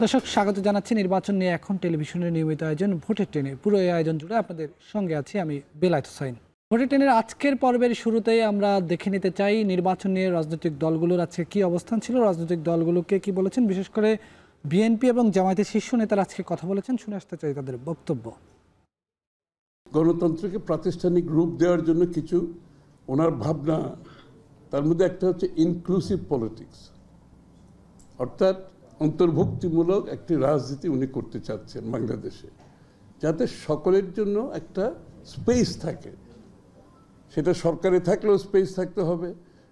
দর্শক স্বাগত জানাচ্ছি নির্বাচন নিয়ে এখন টেলিভিশনের নিয়মিত আয়োজন ভোটের ট্রেনে। পুরো এই আয়োজন জুড়ে আপনাদের সঙ্গে আছি আমি বেলায়েত হোসাইন। ভোটের ট্রেনের আজকের পর্বের শুরুতেই আমরা দেখে নিতে চাই নির্বাচন নিয়ে রাজনৈতিক দলগুলোর আজকে কি অবস্থান ছিল, রাজনৈতিক দলগুলোকে কি বলেছেন, বিশেষ করে বিএনপি এবং জামায়াতের শীর্ষ নেতারা আজকে কথা বলেছেন, শুনে আসতে চাই তাদের বক্তব্য। গণতন্ত্রকে প্রাতিষ্ঠানিক রূপ দেওয়ার জন্য কিছু ওনার ভাবনা, তার মধ্যে একটা হচ্ছে ইনক্লুসিভ পলিটিক্স, অর্থাৎ অন্তর্ভুক্তিমূলক একটি রাজনীতি উনি করতে চাচ্ছেন বাংলাদেশে, যাতে সকলের জন্য একটা স্পেস থাকে। সেটা সরকারে থাকলেও স্পেস থাকতে হবে,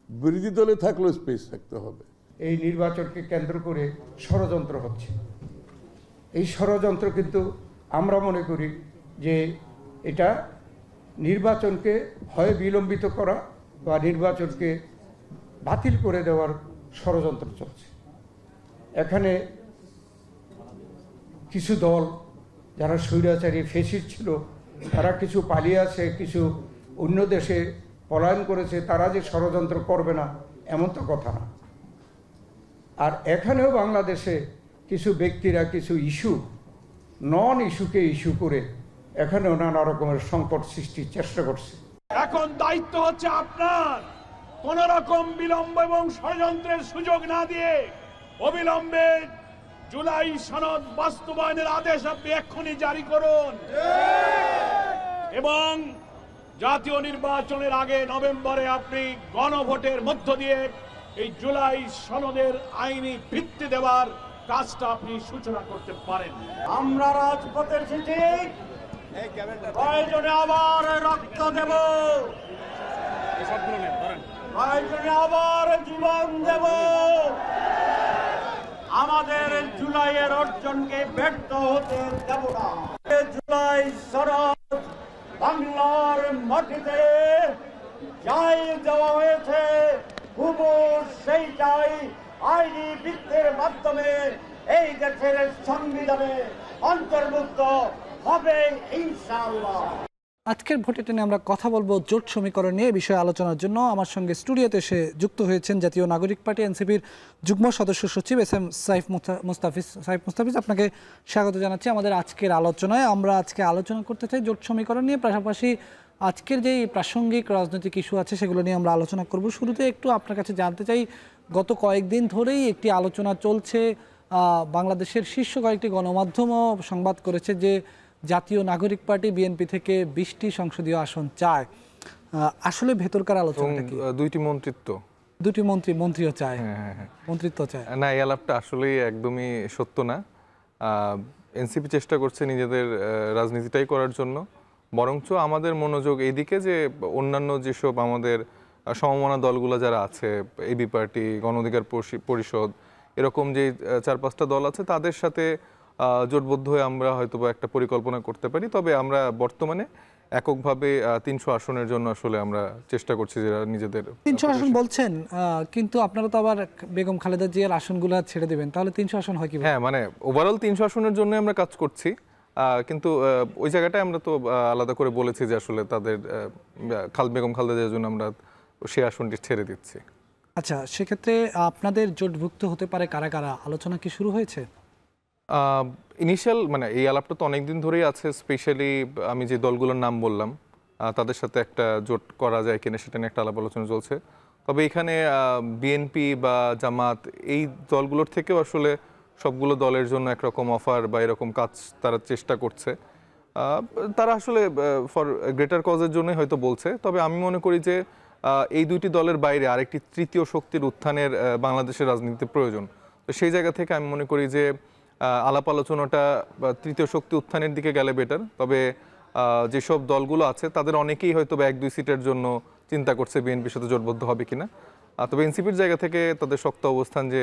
বিরোধী দলে থাকলেও স্পেস থাকতে হবে। এই নির্বাচনকে কেন্দ্র করে ষড়যন্ত্র হচ্ছে। এই ষড়যন্ত্র কিন্তু আমরা মনে করি যে এটা নির্বাচনকে হয় বিলম্বিত করা বা নির্বাচনকে বাতিল করে দেওয়ার ষড়যন্ত্র চলছে। এখানে কিছু দল যারা স্বৈরাচারী ফেসিস্ট ছিল, তারা কিছু পালিয়ে আছে, কিছু অন্য দেশে পলায়ন করেছে, তারা যে ষড়যন্ত্র করবে না এমন তো কথা না। আর এখানেও বাংলাদেশে কিছু ব্যক্তিরা কিছু ইস্যু, নন ইস্যুকে ইস্যু করে এখানেও নানা রকমের সংকট সৃষ্টির চেষ্টা করছে। এখন দায়িত্ব হচ্ছে আপনার, কোন রকম বিলম্ব এবং ষড়যন্ত্রের সুযোগ না দিয়ে অবিলম্বে জুলাই সনদ বাস্তবায়নের আদেশ আপনি এক্ষুনি জারি করুন এবং জাতীয় নির্বাচনের আগে নভেম্বরে আপনি গণভোটের মধ্য দিয়ে এই জুলাই সনদের আইনি ভিত্তি দেওয়ার কাজটা আপনি সূচনা করতে পারেন। আমরা রাজপথে এসেছি, প্রয়োজনে আবার রক্ত দেব, প্রয়োজনে আবার জীবন দেব। আমাদের জুলাইয়ের অর্জনকে ব্যর্থ হতে দেব না। জুলাই সনদ বাংলার মাটিতে যাই দেওয়া হয়েছে হুবহু সেইটাই আইনি ভিত্তির মাধ্যমে এই দেশের সংবিধানে অন্তর্ভুক্ত হবে ইনশাআল্লাহ। আজকের ভোটের ট্রেনে আমরা কথা বলবো জোট সমীকরণ নিয়ে বিষয়ে আলোচনার জন্য। আমার সঙ্গে স্টুডিওতে এসে যুক্ত হয়েছেন জাতীয় নাগরিক পার্টি এনসিপির যুগ্ম সদস্য সচিব এস.এম. সাইফ মুস্তাফিজ। আপনাকে স্বাগত জানাচ্ছি আমাদের আজকের আলোচনায়। আমরা আজকে আলোচনা করতে চাই জোট সমীকরণ নিয়ে, পাশাপাশি আজকের যেই প্রাসঙ্গিক রাজনৈতিক ইস্যু আছে সেগুলো নিয়ে আমরা আলোচনা করব। শুরুতে একটু আপনার কাছে জানতে চাই, গত কয়েকদিন ধরেই একটি আলোচনা চলছে, বাংলাদেশের শীর্ষ কয়েকটি গণমাধ্যমও সংবাদ করেছে যে জাতীয় নাগরিক পার্টি বিএনপি থেকে 20টি সংসদীয় আসন চায়। আসলে ভেতরকার আলোচনাটা কি? দুটি মন্ত্রীও চায়, মন্ত্রিত্ব চায় না, এই আলাপটা আসলেই একদমই সত্য না। এনসিপি চেষ্টা করছে নিজেদের রাজনীতিটাই করার জন্য, বরঞ্চ আমাদের মনোযোগ এইদিকে যে অন্যান্য যেসব আমাদের সমমনা দলগুলো যারা আছে, এবি পার্টি, গণ অধিকার পরিষদ, এরকম যে 4-5টা দল আছে, তাদের সাথে জোটবদ্ধ হয়ে আমরা হয়তো একটা পরিকল্পনা করতে পারি। তবে আমরা বর্তমানে এককভাবে 300 আসনের জন্য আসলে আমরা চেষ্টা করছি, যারা নিজেদের 300 আসন বলছেন, কিন্তু আপনারা তো আবার বেগম খালেদা জিয়ার আসনগুলো ছেড়ে দেবেন, তাহলে 300 আসন হয় কি? হ্যাঁ, মানে ওভারঅল 300 আসনের জন্য আমরা কাজ করছি, কিন্তু ওই জায়গাটায় আমরা তো আলাদা করে বলেছি যে আসলে তাদের বেগম খালেদা জিয়ার জন্য আমরা সেই আসনটি ছেড়ে দিচ্ছি। আচ্ছা, সেক্ষেত্রে আপনাদের জোটভুক্ত হতে পারে কারা কারা, আলোচনা কি শুরু হয়েছে? ইনিশিয়াল মানে এই আলাপটা তো অনেকদিন ধরেই আছে। স্পেশালি আমি যে দলগুলোর নাম বললাম তাদের সাথে একটা জোট করা যায় কিনা সেটা নিয়ে একটা আলাপ আলোচনা চলছে। তবে এখানে বিএনপি বা জামাত এই দলগুলোর থেকেও আসলে সবগুলো দলের জন্য একরকম অফার বা এরকম কাজ তারা চেষ্টা করছে। তারা আসলে ফর গ্রেটার কজের জন্যই হয়তো বলছে। তবে আমি মনে করি যে এই দুইটি দলের বাইরে আরেকটি তৃতীয় শক্তির উত্থানের বাংলাদেশের রাজনীতিতে প্রয়োজন। তো সেই জায়গা থেকে আমি মনে করি যে আলাপ আলোচনাটা তৃতীয় শক্তি উত্থানের দিকে গেলে বেটার। তবে যেসব দলগুলো আছে তাদের অনেকেই হয়তো 1-2 সিটের জন্য চিন্তা করছে বিএনপির সাথে জোটবদ্ধ হবে কিনা। তবে এনসিপির জায়গা থেকে তাদের শক্ত অবস্থান যে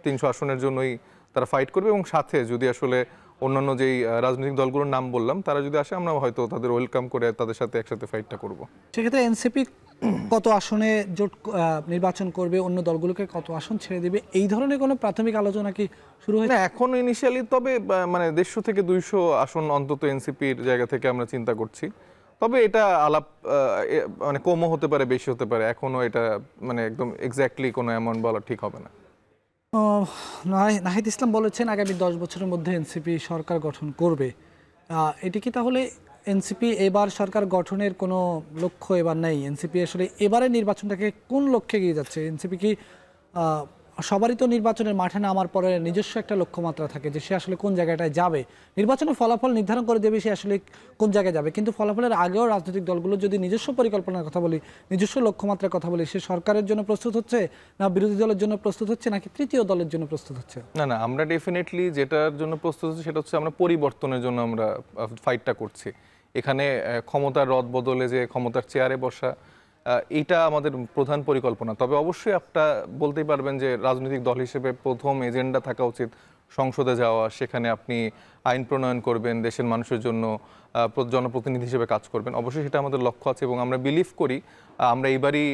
300 আসনের জন্যই তারা ফাইট করবে, এবং সাথে যদি আসলে অন্যান্য যেই রাজনৈতিক দলগুলোর নাম বললাম তারা যদি আসে, আমরা হয়তো তাদের ওয়েলকাম করে তাদের সাথে একসাথে ফাইটটা করব। সেক্ষেত্রে এনসিপি কত আসনে জোট নির্বাচন করবে, অন্য দলগুলোকে কত আসন ছেড়ে দেবে, এই ধরনের কোনো প্রাথমিক আলোচনা কি শুরু হয়েছে? এখন ইনিশিয়ালি তবে মানে 150 থেকে 200 আসন অন্তত এনসিপির জায়গা থেকে আমরা চিন্তা করছি। তবে এটা আলাপ মানে কমও হতে পারে, বেশি হতে পারে, এখনো এটা মানে একদম এক্স্যাক্টলি কোনো অ্যামাউন্ট বলা ঠিক হবে না। নাহিদ ইসলাম বলেছেন আগামী 10 বছরের মধ্যে এনসিপি সরকার গঠন করবে। এটি কি তাহলে এনসিপি এবার সরকার গঠনের কোনো লক্ষ্য এবার নেই? এনসিপি আসলে এবারের নির্বাচনটাকে কোন লক্ষ্যে এগিয়ে যাচ্ছে? এনসিপি কি সবারই তো নির্বাচনের মাঠে নামার পরে নিজস্ব একটা লক্ষ্যমাত্রা থাকে যে সে আসলে কোন জায়গাটায় যাবে, নির্বাচনের ফলাফল নির্ধারণ করে দেবে সে আসলে কোন জায়গায় যাবে, কিন্তু ফলাফলের আগেও রাজনৈতিক দলগুলো যদি নিজস্ব পরিকল্পনার কথা বলি, নিজস্ব লক্ষ্যমাত্রার কথা বলি, সে সরকারের জন্য প্রস্তুত হচ্ছে না বিরোধী দলের জন্য প্রস্তুত হচ্ছে নাকি তৃতীয় দলের জন্য প্রস্তুত হচ্ছে? না না, আমরা ডেফিনেটলি যেটার জন্য প্রস্তুত হচ্ছি সেটা হচ্ছে আমরা পরিবর্তনের জন্য আমরা ফাইটটা করছি। এখানে ক্ষমতার রদ বদলে যে ক্ষমতার চেয়ারে বসা, এইটা আমাদের প্রধান পরিকল্পনা। তবে অবশ্যই আপনারা বলতেই পারবেন যে রাজনৈতিক দল হিসেবে প্রথম এজেন্ডা থাকা উচিত সংসদে যাওয়া, সেখানে আপনি আইন প্রণয়ন করবেন, দেশের মানুষের জন্য জনপ্রতিনিধি হিসেবে কাজ করবেন। অবশ্যই সেটা আমাদের লক্ষ্য আছে এবং আমরা বিলিভ করি আমরা এইবারই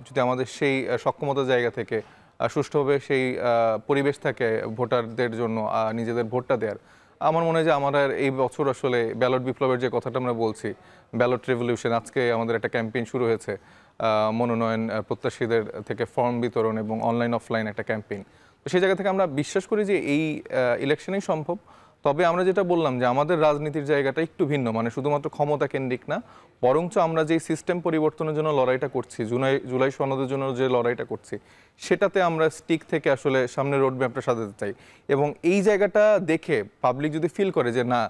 যদি আমাদের সেই সক্ষমতার জায়গা থেকে সুষ্ঠুভাবে সেই পরিবেশ থাকে ভোটারদের জন্য নিজেদের ভোটটা দেওয়ার, আমার মনে হয় যে আমরা এই বছর আসলে ব্যালট বিপ্লবের যে কথাটা আমরা বলছি, ব্যালট রেভলিউশন, আজকে আমাদের একটা ক্যাম্পেইন শুরু হয়েছে মনোনয়ন প্রত্যাশীদের থেকে ফর্ম বিতরণ এবং অনলাইন অফলাইন একটা ক্যাম্পেইন। তো সেই জায়গা থেকে আমরা বিশ্বাস করি যে এই ইলেকশনেই সম্ভব। তবে আমরা যেটা বললাম যে আমাদের রাজনীতির জায়গাটা একটু ভিন্ন, মানে শুধুমাত্র ক্ষমতা কেন্দ্রিক না, বরঞ্চ আমরা যে সিস্টেম পরিবর্তনের জন্য লড়াইটা করছি, জুলাই সনদের জন্য যে লড়াইটা করছি, সেটাতে আমরা স্টিক থেকে আসলে সামনে রোড ম্যাপটা সাজাতে চাই। এবং এই জায়গাটা দেখে পাবলিক যদি ফিল করে যে না,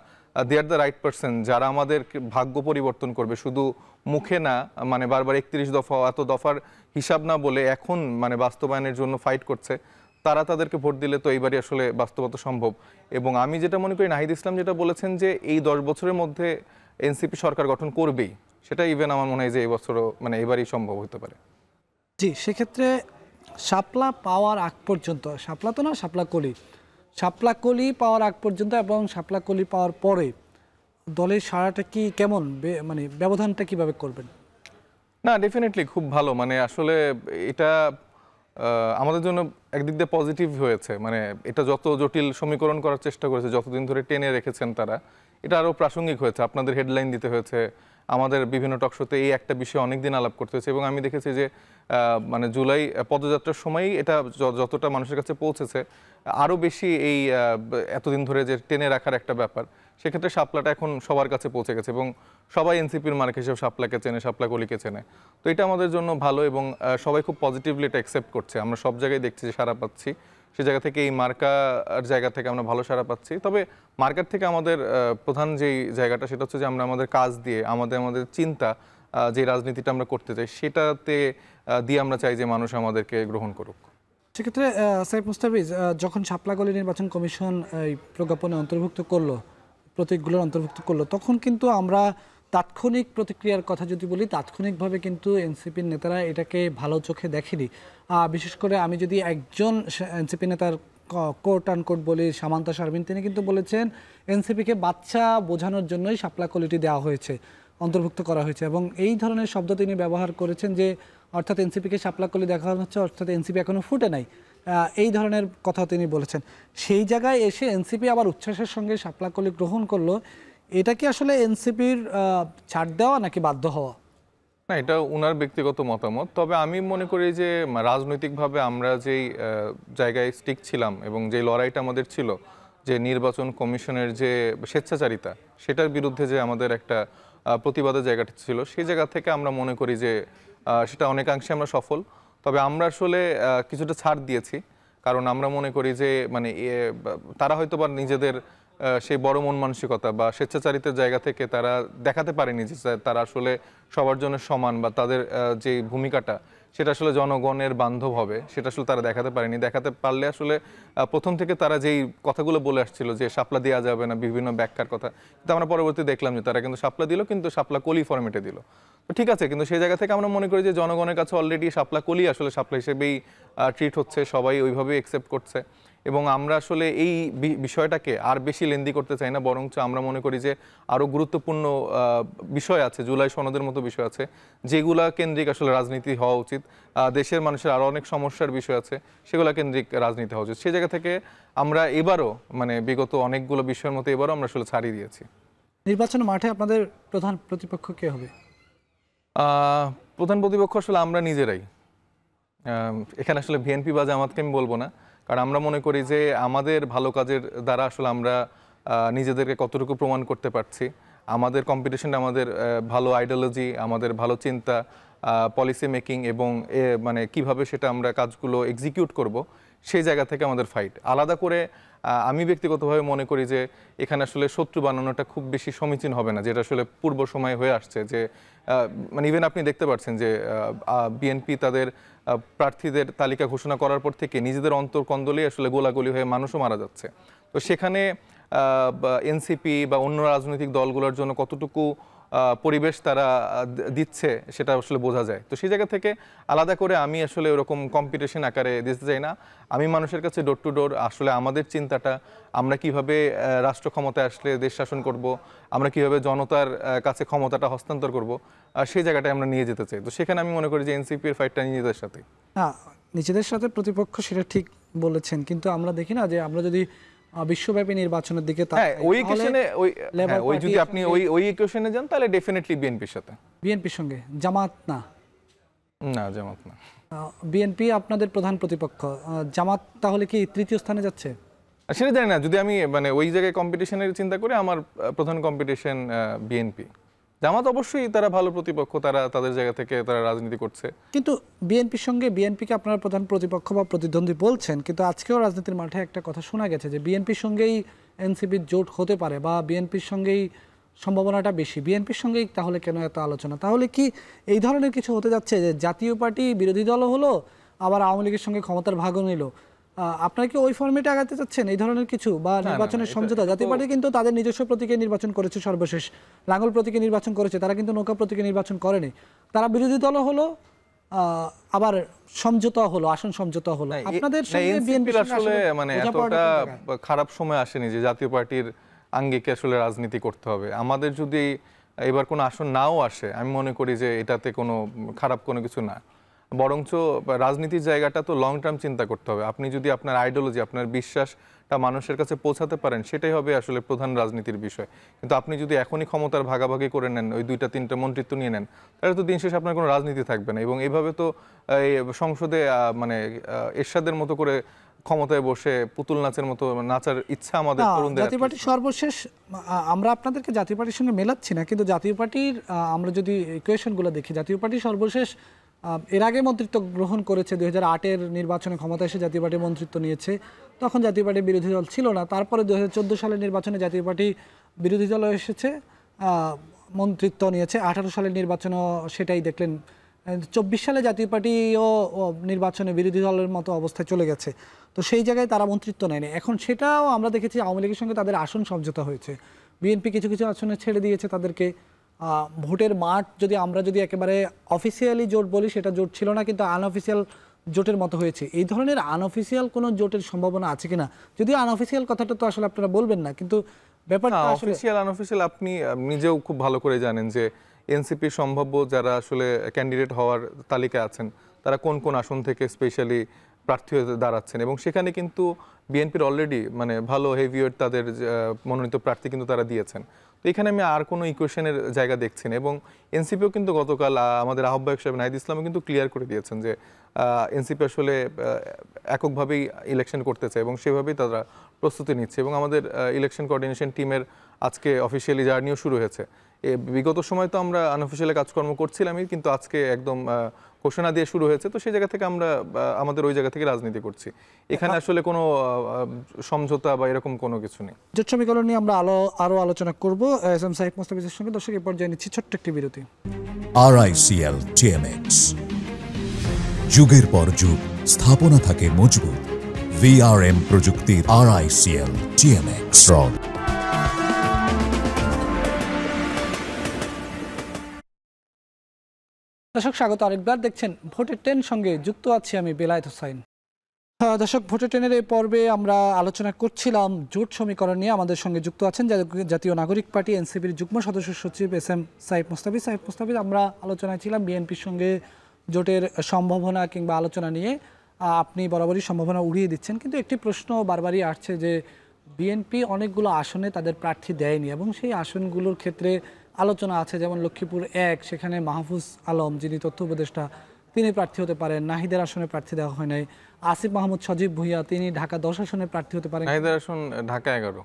দে আর দ্য রাইট পারসন, যারা আমাদের ভাগ্য পরিবর্তন করবে, শুধু মুখে না, মানে বারবার 31 দফা এত দফার হিসাব না বলে এখন মানে বাস্তবায়নের জন্য ফাইট করছে, তারা তাদেরকে ভোট দিলে তো এইবারই আসলে বাস্তবতা সম্ভব। এবং আমি যেটা মনে করি, নাহিদ ইসলাম যেটা বলেছেন যে এই 10 বছরের মধ্যে এনসিপি সরকার গঠন করবেই, সেটা ইভেন আমার মনে হয় যে এই বছরও মানে এবারই সম্ভব হতে পারে। জি, সেক্ষেত্রে শাপলা পাওয়ার আগ পর্যন্ত, শাপলা তো না, শাপলা কলি পাওয়ার আগ পর্যন্ত এবং শাপলা কলি পাওয়ার পরে দলের সারাটা কি কেমন, মানে ব্যবধানটা কিভাবে করবেন? না, ডেফিনেটলি খুব ভালো, মানে আসলে এটা আমাদের জন্য একদিক দিয়ে পজিটিভ হয়েছে। মানে এটা যত জটিল সমীকরণ করার চেষ্টা করেছে, যতদিন ধরে টেনে রেখেছেন তারা, এটা আরও প্রাসঙ্গিক হয়েছে। আপনাদের হেডলাইন দিতে হয়েছে, আমাদের বিভিন্ন টকশোতে এই একটা বিষয়ে অনেকদিন আলাপ করতে হয়েছে। এবং আমি দেখেছি যে মানে জুলাই পদযাত্রার সময়ই এটা যতটা মানুষের কাছে পৌঁছেছে, আরও বেশি এই এতদিন ধরে যে টেনে রাখার একটা ব্যাপার, সেক্ষেত্রে শাপলাটা এখন সবার কাছে পৌঁছে গেছে এবং সবাই এনসিপির মার্ক হিসেবে শাপলাকে চেনে, শাপলা কলিকে চেনে। তো এটা আমাদের জন্য ভালো এবং সবাই খুব পজিটিভলি এটা অ্যাকসেপ্ট করছে। আমরা সব জায়গায় দেখছি যে সাড়া পাচ্ছি, সে জায়গা থেকে এই মার্কার জায়গা থেকে আমরা ভালো সাড়া পাচ্ছি। তবে মার্কার থেকে আমাদের প্রধান যেই জায়গাটা, সেটা হচ্ছে যে আমরা আমাদের কাজ দিয়ে, আমাদের চিন্তা, যে রাজনীতিটা আমরা করতে চাই, সেটাতে দিয়ে আমরা চাই যে মানুষ আমাদেরকে গ্রহণ করুক। সেক্ষেত্রে সাইফ মুস্তাফিজ, যখন শাপলাকলি নির্বাচন কমিশন এই প্রজ্ঞাপনে অন্তর্ভুক্ত করলো, প্রতীকগুলোর অন্তর্ভুক্ত করলো, তখন কিন্তু আমরা তাৎক্ষণিক প্রতিক্রিয়ার কথা যদি বলি, তাৎক্ষণিকভাবে কিন্তু এনসিপির নেতারা এটাকে ভালো চোখে দেখেনি। বিশেষ করে আমি যদি একজন এনসিপি নেতার কোট আনকোট বলি, সামান্তা শারমিন, তিনি কিন্তু বলেছেন এনসিপিকে বাচ্চা বোঝানোর জন্যই শাপলাকলিটি দেওয়া হয়েছে, অন্তর্ভুক্ত করা হয়েছে। এবং এই ধরনের শব্দ তিনি ব্যবহার করেছেন যে অর্থাৎ এনসিপিকে শাপলাকলি দেখা হচ্ছে, অর্থাৎ এনসিপি এখনও ফুটে নাই, এই ধরনের কথা তিনি বলেছেন। সেই জায়গায় এসে এনসিপি আবার উচ্ছ্বাসের সঙ্গে শাপলাকলি গ্রহণ করলো, এটা কি আসলে এনসিপির ছাড় দেওয়া নাকি বাধ্য হওয়া? না, এটা ওনার ব্যক্তিগত মতামত। তবে আমি মনে করি যে রাজনৈতিকভাবে আমরা যেই জায়গায় স্টিক ছিলাম এবং যে লড়াইটা আমাদের ছিল, যে নির্বাচন কমিশনের যে স্বেচ্ছাচারিতা, সেটার বিরুদ্ধে যে আমাদের একটা প্রতিবাদের জায়গাটা ছিল, সেই জায়গা থেকে আমরা মনে করি যে সেটা অনেকাংশে আমরা সফল। তবে আমরা আসলে কিছুটা ছাড় দিয়েছি, কারণ আমরা মনে করি যে মানে তারা হয়তো বা নিজেদের সেই বড় মন মানসিকতা বা স্বেচ্ছাচারিতার জায়গা থেকে তারা দেখাতে পারেনি যে তারা আসলে সবার জন্য সমান, বা তাদের যে ভূমিকাটা সেটা আসলে জনগণের বান্ধব হবে, সেটা আসলে তারা দেখাতে পারেনি। দেখাতে পারলে আসলে প্রথম থেকে তারা যেই কথাগুলো বলে আসছিল যে শাপলা দেওয়া যাবে না, বিভিন্ন ব্যাখ্যার কথা, কিন্তু আমরা পরবর্তী দেখলাম যে তারা কিন্তু শাপলা দিল, কিন্তু শাপলা কলি ফরম্যাটে দিল। তো ঠিক আছে, কিন্তু সেই জায়গা থেকে আমরা মনে করি যে জনগণের কাছে অলরেডি শাপলা কলি আসলে শাপলা হিসেবেই ট্রিট হচ্ছে, সবাই ওইভাবেই অ্যাকসেপ্ট করছে। এবং আমরা আসলে এই বিষয়টাকে আর বেশি লেন্দি করতে চাই না, বরঞ্চ আমরা মনে করি যে আরও গুরুত্বপূর্ণ বিষয় আছে, জুলাই সনদের মতো বিষয় আছে, যেগুলা কেন্দ্রিক আসলে রাজনীতি হওয়া উচিত। দেশের মানুষের আরও অনেক সমস্যার বিষয় আছে, সেগুলা কেন্দ্রিক রাজনীতি হওয়া উচিত। সেই জায়গা থেকে আমরা এবারও মানে বিগত অনেকগুলো বিষয়ের মতো এবারও আমরা আসলে ছাড়িয়ে দিয়েছি। নির্বাচন মাঠে আপনাদের প্রধান প্রতিপক্ষ কে হবে? প্রধান প্রতিপক্ষ আসলে আমরা নিজেরাই। এখানে আসলে বিএনপি বা জামাতকে আমি বলবো না, কারণ আমরা মনে করি যে আমাদের ভালো কাজের দ্বারা আসলে আমরা নিজেদেরকে কতটুকু প্রমাণ করতে পারছি, আমাদের কম্পিটিশনটা আমাদের ভালো আইডিওলজি, আমাদের ভালো চিন্তা, পলিসি মেকিং এবং মানে কিভাবে সেটা আমরা কাজগুলো এক্সিকিউট করব, সেই জায়গা থেকে আমাদের ফাইট। আলাদা করে আমি ব্যক্তিগতভাবে মনে করি যে এখানে আসলে শত্রু বানানোটা খুব বেশি সমীচীন হবে না, যেটা আসলে পূর্ব সময়ে হয়ে আসছে। যে মানে ইভেন আপনি দেখতে পাচ্ছেন যে বিএনপি তাদের প্রার্থীদের তালিকা ঘোষণা করার পর থেকে নিজেদের অন্তর্কন্দলেই আসলে গোলাগুলি হয়ে মানুষও মারা যাচ্ছে। তো সেখানে এনসিপি বা অন্য রাজনৈতিক দলগুলোর জন্য কতটুকু পরিবেশ তারা দিচ্ছে সেটা আসলে বোঝা যায়। তো সেই জায়গা থেকে আলাদা করে আমি আসলে ওরকম কম্পিটিশন আকারে দিতে চাই না। আমি মানুষের কাছে ডোর টু ডোর আসলে আমাদের চিন্তাটা, আমরা কিভাবে রাষ্ট্র ক্ষমতায় আসলে দেশ শাসন করব, আমরা কিভাবে জনতার কাছে ক্ষমতাটা হস্তান্তর করব, সেই জায়গাটায় আমরা নিয়ে যেতে চাই। তো সেখানে আমি মনে করি যে এনসিপির ফাইটটা নিজেদের সাথে। না, নিজেদের সাথে প্রতিপক্ষ সেটা ঠিক বলেছেন, কিন্তু আমরা দেখি না যে আমরা যদি বিশ্বব্যাপী নির্বাচনের দিকে ওই যদি আপনি ওই ইকুয়েশনে যান তাহলে ডেফিনেটলি বিএনপির সাথে, বিএনপির সঙ্গে জামাত না, জামাত না। বিএনপি আপনাদের প্রধান প্রতিপক্ষ, জামাত তাহলে কি তৃতীয় স্থানে যাচ্ছে? সেটা জানি না, যদি আমি মানে ওই জায়গায় কম্পিটিশনের চিন্তা করি, আমার প্রধান কম্পিটিশন বিএনপি। জামাত অবশ্যই তারা ভালো প্রতিপক্ষ, তারা তাদের জায়গা থেকে তারা রাজনীতি করছে, কিন্তু বিএনপির সঙ্গে বিএনপিকে আপনারা প্রধান প্রতিপক্ষ বা প্রতিদ্বন্দ্বী বলছেন, কিন্তু আজকেও রাজনীতির মাঠে একটা কথা শোনা গেছে যে বিএনপির সঙ্গেই এনসিপির জোট হতে পারে বা বিএনপির সঙ্গেই সম্ভাবনাটা বেশি। বিএনপির সঙ্গেই তাহলে কেন এত আলোচনা? তাহলে কি এই ধরনের কিছু হতে যাচ্ছে যে জাতীয় পার্টি বিরোধী দলও হলো, আবার আওয়ামী লীগের সঙ্গে ক্ষমতার ভাগও নিল? আপনারা কি ওই ফরম্যাটে আগাতে চাচ্ছেন এই ধরনের কিছু, বা নির্বাচনের সমঝোতা? জাতীয় পার্টি কিন্তু তাদের নিজস্ব প্রতীকে নির্বাচন করেছে, সর্বশেষ লাঙ্গল প্রতীকে নির্বাচন করেছে, তারা কিন্তু নৌকা প্রতীকে নির্বাচন করেনি। তারা বিরোধী দলও হলো, আবার সমঝোতা হলো, আসন সমঝোতা হলো। আপনাদের সঙ্গে বিএনপির আসলে মানে এতটা খারাপ সময় আসেনি যে জাতীয় পার্টির আঙ্গিকে আসলে রাজনীতি করতে হবে। আমাদের যদি এবার কোনো আসন নাও আসে, আমি মনে করি যে এটাতে কোনো খারাপ কোনো কিছু না, বরঞ্চ রাজনীতির জায়গাটা তো লং টার্ম চিন্তা করতে হবে। আপনি যদি আপনার আইডিওলজি, আপনার বিশ্বাসটা মানুষের কাছে পৌঁছাতে পারেন, সেটাই হবে আসলে প্রধান রাজনীতির বিষয়। কিন্তু আপনি যদি এখনই ক্ষমতার ভাগাভাগি করে নেন, ওই 2-3টা মন্ত্রিত্ব নিয়ে নেন, তাহলে তো দিন শেষে আপনার কোনো রাজনীতি থাকবে না। এবং এইভাবে তো এই সংসদে মানে এরশাদের মতো করে ক্ষমতায় বসে পুতুল নাচের মতো নাচার ইচ্ছা আমাদের তরুণদের। জাতীয় পার্টির সর্বশেষ, আমরা আপনাদেরকে জাতীয় পার্টির সঙ্গে মেলাচ্ছি না, কিন্তু জাতীয় পার্টির আমরা যদি ইকুয়েশনগুলো দেখি, জাতীয় পার্টি সর্বশেষ এর আগে মন্ত্রিত্ব গ্রহণ করেছে 2008-এর নির্বাচনে ক্ষমতা এসে জাতীয় পার্টি মন্ত্রিত্ব নিয়েছে, তখন জাতীয় পার্টি বিরোধী দল ছিল না। তারপরে 2014 সালের নির্বাচনে জাতীয় পার্টি বিরোধী দল এসেছে, মন্ত্রিত্ব নিয়েছে। 18 সালের নির্বাচনও সেটাই দেখলেন। 24 সালে জাতীয় পার্টিও নির্বাচনে বিরোধী দলের মতো অবস্থায় চলে গেছে, তো সেই জায়গায় তারা মন্ত্রিত্ব নেয়নি। এখন সেটাও আমরা দেখেছি আওয়ামী লীগের সঙ্গে তাদের আসন সমঝোতা হয়েছে, বিএনপি কিছু কিছু আসনে ছেড়ে দিয়েছে তাদেরকে। ভোটের মাঠ যদি একেবারে অফিসিয়ালি জোট বলি, সেটা জোট ছিল না, কিন্তু আনঅফিসিয়াল জোটের মতো হয়েছে। এই ধরনের আনঅফিসিয়াল কোনো জোটের সম্ভাবনা আছে কিনা? যদিও আনঅফিসিয়াল কথাটা তো আসলে আপনারা বলবেন না, কিন্তু ব্যাপারটা অফিসিয়াল আনঅফিসিয়াল আপনি নিজেও খুব ভালো করে জানেন যে এনসিপি সম্ভাব্য যারা আসলে ক্যান্ডিডেট হওয়ার তালিকায় আছেন, তারা কোন কোন আসন থেকে স্পেশালি প্রার্থী হয়ে দাঁড়াচ্ছেন, এবং সেখানে কিন্তু বিএনপির অলরেডি মানে ভালো হেভিওয়েট তাদের মনোনীত প্রার্থী কিন্তু তারা দিয়েছেন। তো এখানে আমি আর কোনো ইকুয়েশনের জায়গা দেখছি না। এবং এনসিপিও কিন্তু গতকাল আমাদের আহ্বায়ক সাহেব নাহিদ ইসলামও কিন্তু ক্লিয়ার করে দিয়েছেন যে এনসিপি আসলে এককভাবেই ইলেকশন করতে চায় এবং সেভাবেই তারা প্রস্তুতি নিচ্ছে। এবং আমাদের ইলেকশন কোঅর্ডিনেশন টিমের আজকে অফিসিয়ালি জার্নিও শুরু হয়েছে। বিগত সময় তো আমরা আনঅফিসিয়ালি কাজকর্ম করছিলামই, কিন্তু আজকে একদম ঘোষণা দিয়ে শুরু হয়েছে। তো সেই জায়গা থেকে আমরা আমাদের ওই জায়গা থেকে রাজনীতি করছি। এখানে আসলে কোনো সমঝোতা বা এরকম কোনো কিছু নেই। জোট সমীকরণ নিয়ে আমরা আরো আলোচনা করব এস এম সাইফ মুস্তাফিজের সঙ্গে। দর্শক, এই পর্যায়ে নিচ্ছি ছোট্ট একটি বিরতি। RICL TMX, যুগের পর যুগ স্থাপনা থাকে মজবুত। VRM প্রযুক্তির RICL TMX রড। দর্শক, স্বাগত আরেকবার। দেখছেন ভোটের 10 সঙ্গে যুক্ত আছি আমি বেলায়েত হোসাইন। দর্শক, ভোটের 10-এর এই পর্বে আমরা আলোচনা করছিলাম জোট সমীকরণ নিয়ে। আমাদের সঙ্গে যুক্ত আছেন জাতীয় নাগরিক পার্টি এনসিপির যুগ্ম সদস্য সচিব এস এম সাইফ মুস্তাফিজ। আমরা আলোচনায় ছিলাম বিএনপির সঙ্গে জোটের সম্ভাবনা কিংবা আলোচনা নিয়ে। আপনি বরাবরই সম্ভাবনা উড়িয়ে দিচ্ছেন, কিন্তু একটি প্রশ্ন বারবারই আসছে যে বিএনপি অনেকগুলো আসনে তাদের প্রার্থী দেয়নি, এবং সেই আসনগুলোর ক্ষেত্রে আলোচনা আছে। যেমন লক্ষ্মীপুর 1, সেখানে মাহফুজ আলম যিনি তথ্য উপদেষ্টা, তিনি প্রার্থী হতে পারেন, নাহিদের আসনে প্রার্থী দেওয়া হয় নাই, আসিফ মাহমুদ সজীব ভুঁইয়া তিনি ঢাকা 10 আসনে প্রার্থী হতে পারেন, নাহিদের আসন ঢাকা 11,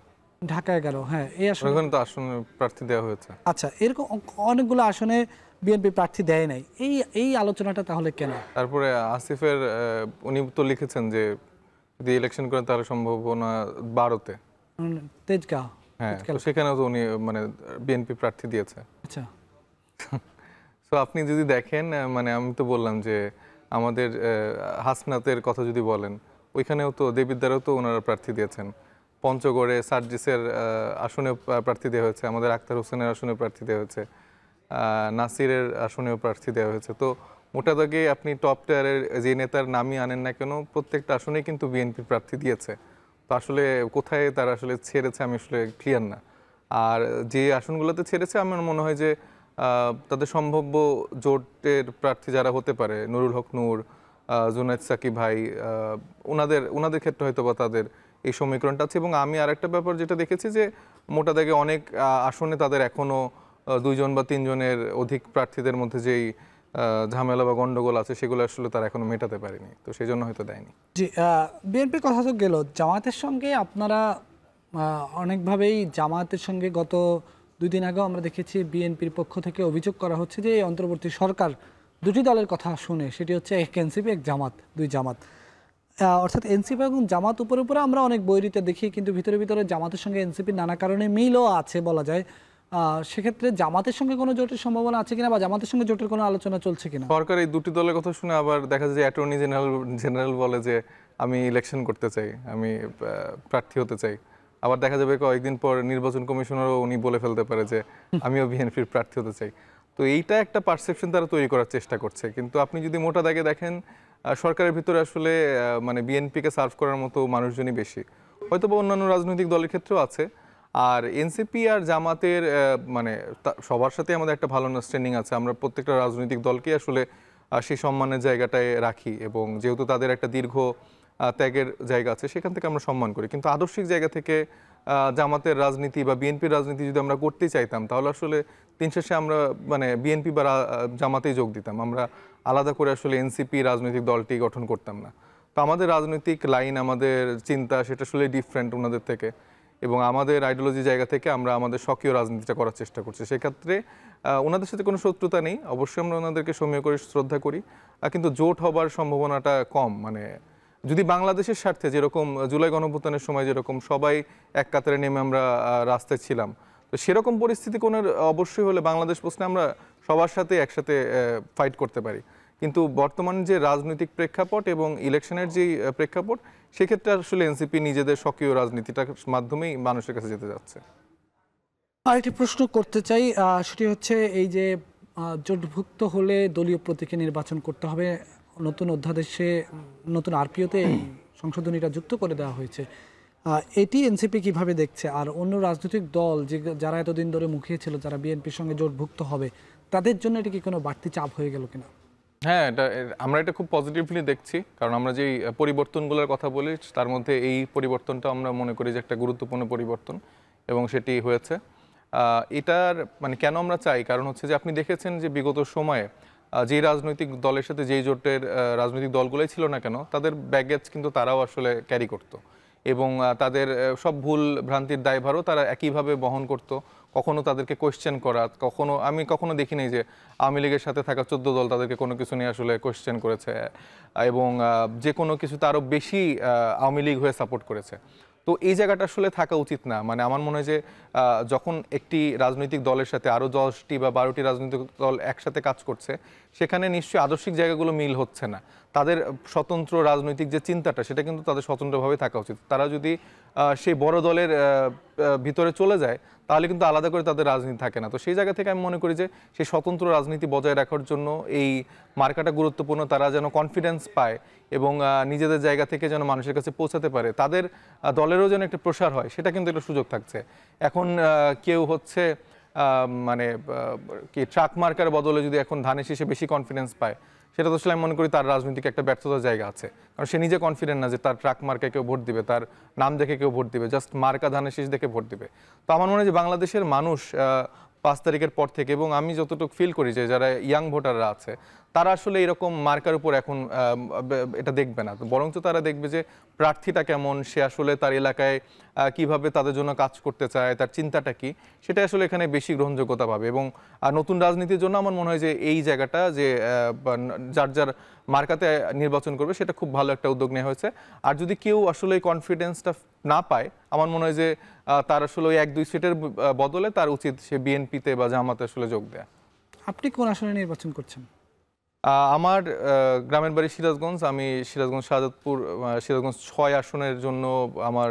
ঢাকা 11, হ্যাঁ এই আসনে। ওখানে তো আসন প্রার্থী দেওয়া হয়েছে। আচ্ছা, এরকম অনেকগুলো আসনে বিএনপি প্রার্থী দেয় নাই, এই আলোচনাটা তাহলে কেন? তারপরে আসিফের উনি তো লিখেছেন যে যদি ইলেকশন করেন তাহলে সম্ভাবনা 12-তে। তেজগাঁও, হ্যাঁ, তো সেখানেও তো উনি মানে বিএনপি প্রার্থী দিয়েছে। আচ্ছা তো আপনি যদি দেখেন মানে আমি তো বললাম যে আমাদের হাসনাতের কথা যদি বলেন, ওইখানেও তো দেবিদ্বারও তো ওনারা প্রার্থী দিয়েছেন। পঞ্চগড়ে সার্জিসের আসনে প্রার্থী দেওয়া হয়েছে, আমাদের আক্তার হোসেনের আসনে প্রার্থী দেওয়া হয়েছে, নাসিরের আসনেও প্রার্থী দেওয়া হয়েছে। তো মোটা দাগে আপনি টপ টিয়ারের যে নেতার নামই আনেন না কেন, প্রত্যেকটা আসনেই কিন্তু বিএনপি প্রার্থী দিয়েছে। তো আসলে কোথায় তারা আসলে ছেড়েছে আমি আসলে ক্লিয়ার না। আর যে আসনগুলোতে ছেড়েছে আমার মনে হয় যে তাদের সম্ভাব্য জোটের প্রার্থী যারা হতে পারে, নুরুল হক নূর, জুনায়েদ সাকি ভাই, ওনাদের ক্ষেত্রে হয়তো বা তাদের এই সমীকরণটা আছে। এবং আমি আরেকটা ব্যাপার যেটা দেখেছি যে মোটা দাগে অনেক আসনে তাদের এখনো 2 জন বা 3 জনের অধিক প্রার্থীদের মধ্যে যেই ঝামেলা বা গন্ডগোল আছে সেগুলো আসলে তারা এখনো মেটাতে পারেনি, তো সেই জন্য হয়তো দেয়নি। জি, বিএনপির কথা তো গেল, জামায়াতের সঙ্গে আপনারা অনেকভাবেই জামায়াতের সঙ্গে গত 2 দিন আগেও আমরা দেখেছি বিএনপির পক্ষ থেকে অভিযোগ করা হচ্ছে যে এই অন্তর্বর্তী সরকার দুটি দলের কথা শুনে, সেটি হচ্ছে এক এনসিপি এক জামাত, 2 জামাত, অর্থাৎ এনসিপি এবং জামাত উপরে উপরে আমরা অনেক বৈরিতা দেখি, কিন্তু ভিতরে ভিতরে জামাতের সঙ্গে এনসিপির নানা কারণে মিলও আছে বলা যায়। সেক্ষেত্রে জামাতের সঙ্গে কোনো জোটের সম্ভাবনা আছে কিনা বা জামাতের সঙ্গে জোটের কোনো আলোচনা চলছে কিনা? সরকার এই দুটি দলের কথা শুনে আবার দেখা যায় যে অ্যাটর্নি জেনারেল বলে যে আমি ইলেকশন করতে চাই, আমি প্রার্থী হতে চাই। আবার দেখা যাবে কয়েকদিন পর নির্বাচন কমিশনারও উনি বলে ফেলতে পারে যে আমিও বিএনপির প্রার্থী হতে চাই। তো এইটা একটা পারসেপশন তারা তৈরি করার চেষ্টা করছে। কিন্তু আপনি যদি মোটা দাগে দেখেন সরকারের ভিতরে আসলে মানে বিএনপিকে সার্ভ করার মতো মানুষজনই বেশি, হয়তো বা অন্যান্য রাজনৈতিক দলের ক্ষেত্রেও আছে। আর এনসিপি আর জামাতের মানে সবার সাথে আমাদের একটা ভালো আন্ডারস্ট্যান্ডিং আছে। আমরা প্রত্যেকটা রাজনৈতিক দলকেই আসলে সেই সম্মানের জায়গাটায় রাখি, এবং যেহেতু তাদের একটা দীর্ঘ ত্যাগের জায়গা আছে সেখান থেকে আমরা সম্মান করি। কিন্তু আদর্শিক জায়গা থেকে জামাতের রাজনীতি বা বিএনপির রাজনীতি যদি আমরা করতে চাইতাম তাহলে আসলে দিন শেষে আমরা মানে বিএনপি বা জামাতেই যোগ দিতাম, আমরা আলাদা করে আসলে এনসিপি রাজনৈতিক দলটি গঠন করতাম না। তো আমাদের রাজনৈতিক লাইন, আমাদের চিন্তা সেটা আসলে ডিফারেন্ট ওনাদের থেকে, এবং আমাদের আইডিওলজি জায়গা থেকে আমরা আমাদের স্বকীয় রাজনীতিটা করার চেষ্টা করছি। সেক্ষেত্রে ওনাদের সাথে কোনো শত্রুতা নেই, অবশ্যই আমরা ওনাদেরকে সমীহ করে শ্রদ্ধা করি, কিন্তু জোট হবার সম্ভাবনাটা কম। মানে যদি বাংলাদেশের স্বার্থে যেরকম জুলাই গণঅভ্যুত্থানের সময় যেরকম সবাই এক কাতারে নেমে আমরা রাস্তায় ছিলাম, তো সেরকম পরিস্থিতি কোনো অবশ্যই হলে বাংলাদেশ প্রশ্নে আমরা সবার সাথে একসাথে ফাইট করতে পারি। কিন্তু বর্তমান যে রাজনৈতিক প্রেক্ষাপট এবং ইলেকশনের যে প্রেক্ষাপট, সেক্ষেত্রে আসলে এনসিপি নিজেদের স্বকীয় রাজনীতিটার মাধ্যমেই মানুষের কাছে যেতে যাচ্ছে। আরেকটি প্রশ্ন করতে চাই, সেটি হচ্ছে এই যে জোটভুক্ত হলে দলীয় প্রতীকে নির্বাচন করতে হবে, নতুন অধ্যাদেশে নতুন আরপিওতে সংশোধনীটা যুক্ত করে দেওয়া হয়েছে, এটি এনসিপি কিভাবে দেখছে? আর অন্য রাজনৈতিক দল যারা এতদিন ধরে মুখিয়ে ছিল, যারা বিএনপির সঙ্গে জোটভুক্ত হবে, তাদের জন্য এটি কি কোনো বাড়তি চাপ হয়ে গেল কিনা? হ্যাঁ, আমরা এটা খুব পজিটিভলি দেখছি, কারণ আমরা যেই পরিবর্তনগুলোর কথা বলি তার মধ্যে এই পরিবর্তনটা আমরা মনে করি যে একটা গুরুত্বপূর্ণ পরিবর্তন, এবং সেটি হয়েছে। এটার মানে কেন আমরা চাই, কারণ হচ্ছে যে আপনি দেখেছেন যে বিগত সময়ে যেই রাজনৈতিক দলের সাথে যেই জোটের রাজনৈতিক দলগুলোই ছিল না কেন, তাদের ব্যাগেজ কিন্তু তারাও আসলে ক্যারি করতো, এবং তাদের সব ভুল ভ্রান্তির দায়ভারও তারা একইভাবে বহন করত। কখনো তাদেরকে কোয়েশ্চেন করা, আমি কখনো দেখি নাই যে আওয়ামী লীগের সাথে থাকা 14 দল তাদেরকে কোনো কিছু নিয়ে আসলে কোয়েশ্চেন করেছে, এবং যে কোনো কিছুতে আরও বেশি আওয়ামী লীগ হয়ে সাপোর্ট করেছে। তো এই জায়গাটা আসলে থাকা উচিত না। মানে আমার মনে হয় যে যখন একটি রাজনৈতিক দলের সাথে আরও 10টি বা 12টি রাজনৈতিক দল একসাথে কাজ করছে, সেখানে নিশ্চয়ই আদর্শিক জায়গাগুলো মিল হচ্ছে না। তাদের স্বতন্ত্র রাজনৈতিক যে চিন্তাটা, সেটা কিন্তু তাদের স্বতন্ত্রভাবে থাকা উচিত। তারা যদি সেই বড় দলের ভিতরে চলে যায় তাহলে কিন্তু আলাদা করে তাদের রাজনীতি থাকে না। তো সেই জায়গা থেকে আমি মনে করি যে সেই স্বতন্ত্র রাজনীতি বজায় রাখার জন্য এই মার্কাটা গুরুত্বপূর্ণ। তারা যেন কনফিডেন্স পায় এবং নিজেদের জায়গা থেকে যেন মানুষের কাছে পৌঁছাতে পারে, তাদের দলেরও যেন একটা প্রসার হয়, সেটা কিন্তু একটা সুযোগ থাকছে। এখন কেউ হচ্ছে মানে কি ট্রাক মার্কার বদলে যদি এখন ধানের শীষে বেশি কনফিডেন্স পায়, সেটা তো আসলে আমি মনে করি তার রাজনৈতিক একটা ব্যর্থতার জায়গা আছে। কারণ সে নিজে কনফিডেন্ট না যে তার ট্রাক মার্কায় কেউ ভোট দিবে, তার নাম দেখে কেউ ভোট দিবে, জাস্ট মার্কা ধানের শীষ দেখে ভোট দিবে। তো আমার মনে হয় যে বাংলাদেশের মানুষ 5 তারিখের পর থেকে, এবং আমি যতটুকু ফিল করি যে যারা ইয়াং ভোটাররা আছে তারা আসলে এরকম মার্কার উপর এখন এটা দেখবে না, বরঞ্চ তারা দেখবে যে প্রার্থীটা কেমন, সে আসলে তার এলাকায় কিভাবে তাদের জন্য কাজ করতে চায়, তার চিন্তাটা কি, সেটা আসলে এখানে বেশি গ্রহণযোগ্যতা পাবে। এবং নতুন রাজনীতির জন্য আমার মনে হয় যে এই জায়গাটা যে যার যার মার্কাতে নির্বাচন করবে সেটা খুব ভালো একটা উদ্যোগ নেওয়া হয়েছে। আর যদি কেউ আসলে কনফিডেন্সটা না পায়, আমার মনে হয় যে তার আসলে ওই 1-2 সিটের বদলে তার উচিত সে বিএনপিতে বা জামাতে আসলে যোগ দেয়া। আপনি কোন আসনে নির্বাচন করছেন? আমার গ্রামের বাড়ি সিরাজগঞ্জ, আমি সিরাজগঞ্জ শাহজাদপুর সিরাজগঞ্জ 6 আসনের জন্য আমার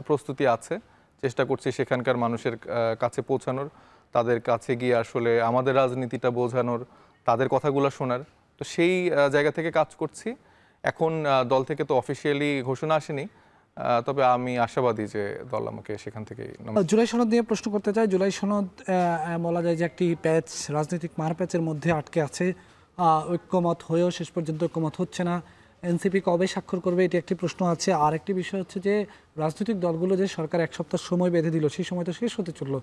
প্রস্তুতি আছে, চেষ্টা করছি সেখানকার মানুষের কাছে পৌঁছানোর, তাদের কাছে গিয়ে আসলে আমাদের রাজনীতিটা বোঝানোর, তাদের কথাগুলো শোনার। তো সেই জায়গা থেকে কাজ করছি। এখন দল থেকে তো অফিসিয়ালি ঘোষণা আসেনি, তবে আমি আশাবাদী যে দল আমাকে সেখান থেকে। জুলাই সনদ নিয়ে প্রশ্ন করতে চাই। জুলাই সনদ বলা যায় যে একটি প্যাচ, রাজনৈতিক মারপ্যাচের মধ্যে আটকে আছে। ঐক্যমত হয়েও শেষ পর্যন্ত ঐক্যমত হচ্ছে না। এনসিপি কবে স্বাক্ষর করবে এটি একটি প্রশ্ন আছে। আর একটি বিষয় হচ্ছে যে রাজনৈতিক দলগুলো যে সরকার 1 সপ্তাহ সময় বেঁধে দিল, সেই সময় তো শেষ হতে চললো।